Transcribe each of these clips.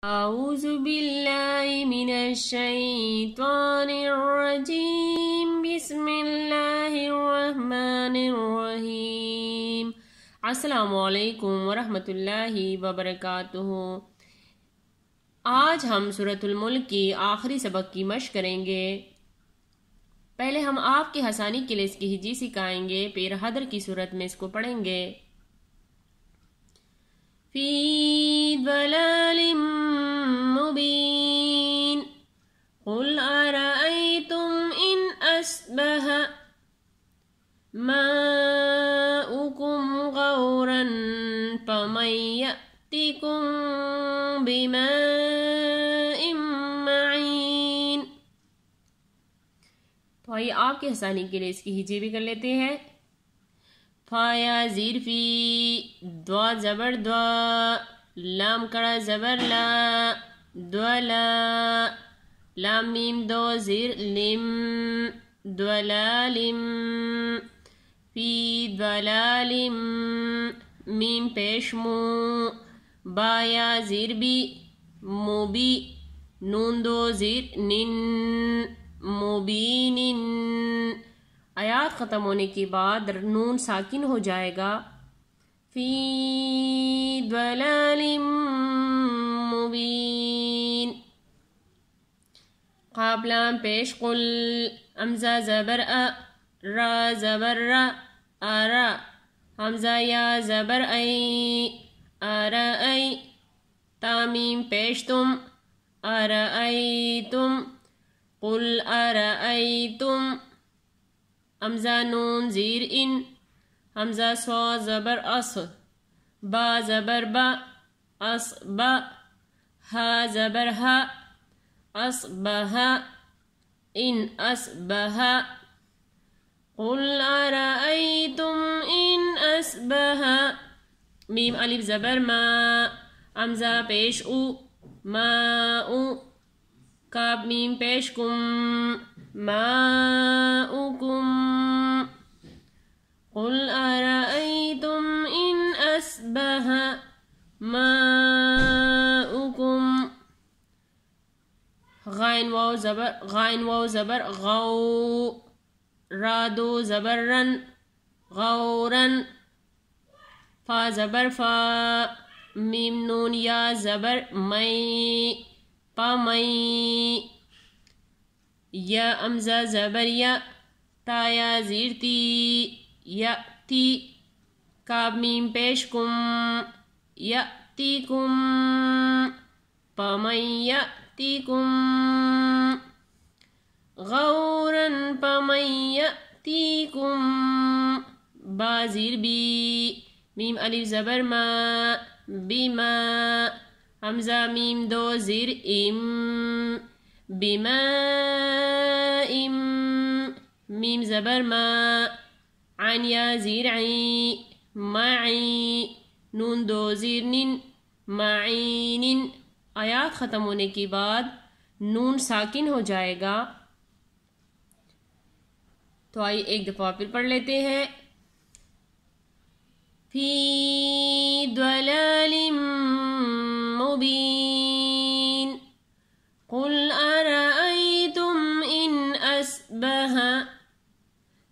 اعوذ باللہ من الشیطان الرجیم بسم اللہ الرحمن الرحیم۔ السلام علیکم ورحمۃ اللہ وبرکاتہ۔ آج ہم سورۃ الملک کی آخری سبق کی مشق کریں گے۔ پہلے ہم آپ کی آسانی کے لیے اس کی ہجی سکھائیں گے، پھر حدر کی صورت میں اس کو پڑھیں گے۔ فی ضلال مبین قل ارأیتم ان اصبح ماؤکم غورا فمن یأتکم بماء معین۔ تو آئیے آپ کی آسانی کے لیے اس کی ہجی بھی کر لیتے ہیں۔ فا یا زیر فی، دوا زبر دوا، لام کڑا زبر لا، دولا، لام میم دو زیر لم، دولالم، فی دولالم، میم پیش مو، با یا زیر بی، موبی، نون دو زیر نن، مبینن۔ آیات ختم ہونے کے بعد نون ساکن ہو جائے گا۔ فی ضلال مبین، قاف لام پیش قل، حمزہ زبر ا، را زبر را، آرا، حمزہ یا زبر ای، آرائی، تامیم پیش تم، آرائیتم، قل آرائیتم، حمزہ نون زیر ان، حمزہ سوا زبر اس، با زبر با، اس با، ہا زبر ہا، اس بہا، ان اس بہا، قل ارأیتم ان اصبح، میم الف زبر ما، حمزہ پیش او، ما او، کاف میم پیش کم، ماؤکم، قل ارأیتم ان اصبح ماؤکم، غائن واو زبر غو، را دو زبر رن، غورن، فا زبر فا، میم نون یا زبر مئی، پا مئی، یا حمزہ زبر یا، تا یا زیر تی، یا تی، کاف میم پیش کم، یأتیکم، فمن یأتیکم غورا فمن یأتیکم، با زیر بی، میم الف زبر ما، بما، حمزہ میم دو زیر ام، بماء، میم زبر ما، عین یا زیر عین، معی، نون دو زیر نن، معین۔ آیات ختم ہونے کے بعد نون ساکن ہو جائے گا۔ تو آئیے ایک دفعہ پھر پڑھ لیتے ہیں۔ فی ضلال مبین قل ارأیتم ان اصبح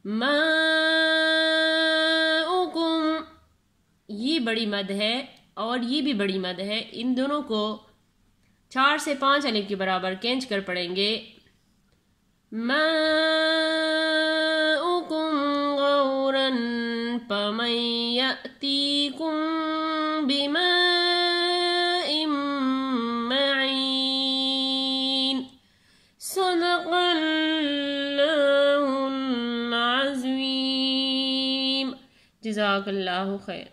ماؤکم، یہ بڑی مد ہے اور یہ بھی بڑی مد ہے، ان دونوں کو 4 سے 5 الف کے برابر کھینچ کر پڑھیں گے۔ ماؤکم غورا فمن یأتیکم بماء معین، صدق اللہ العظیم۔ جزاک اللہ خیر۔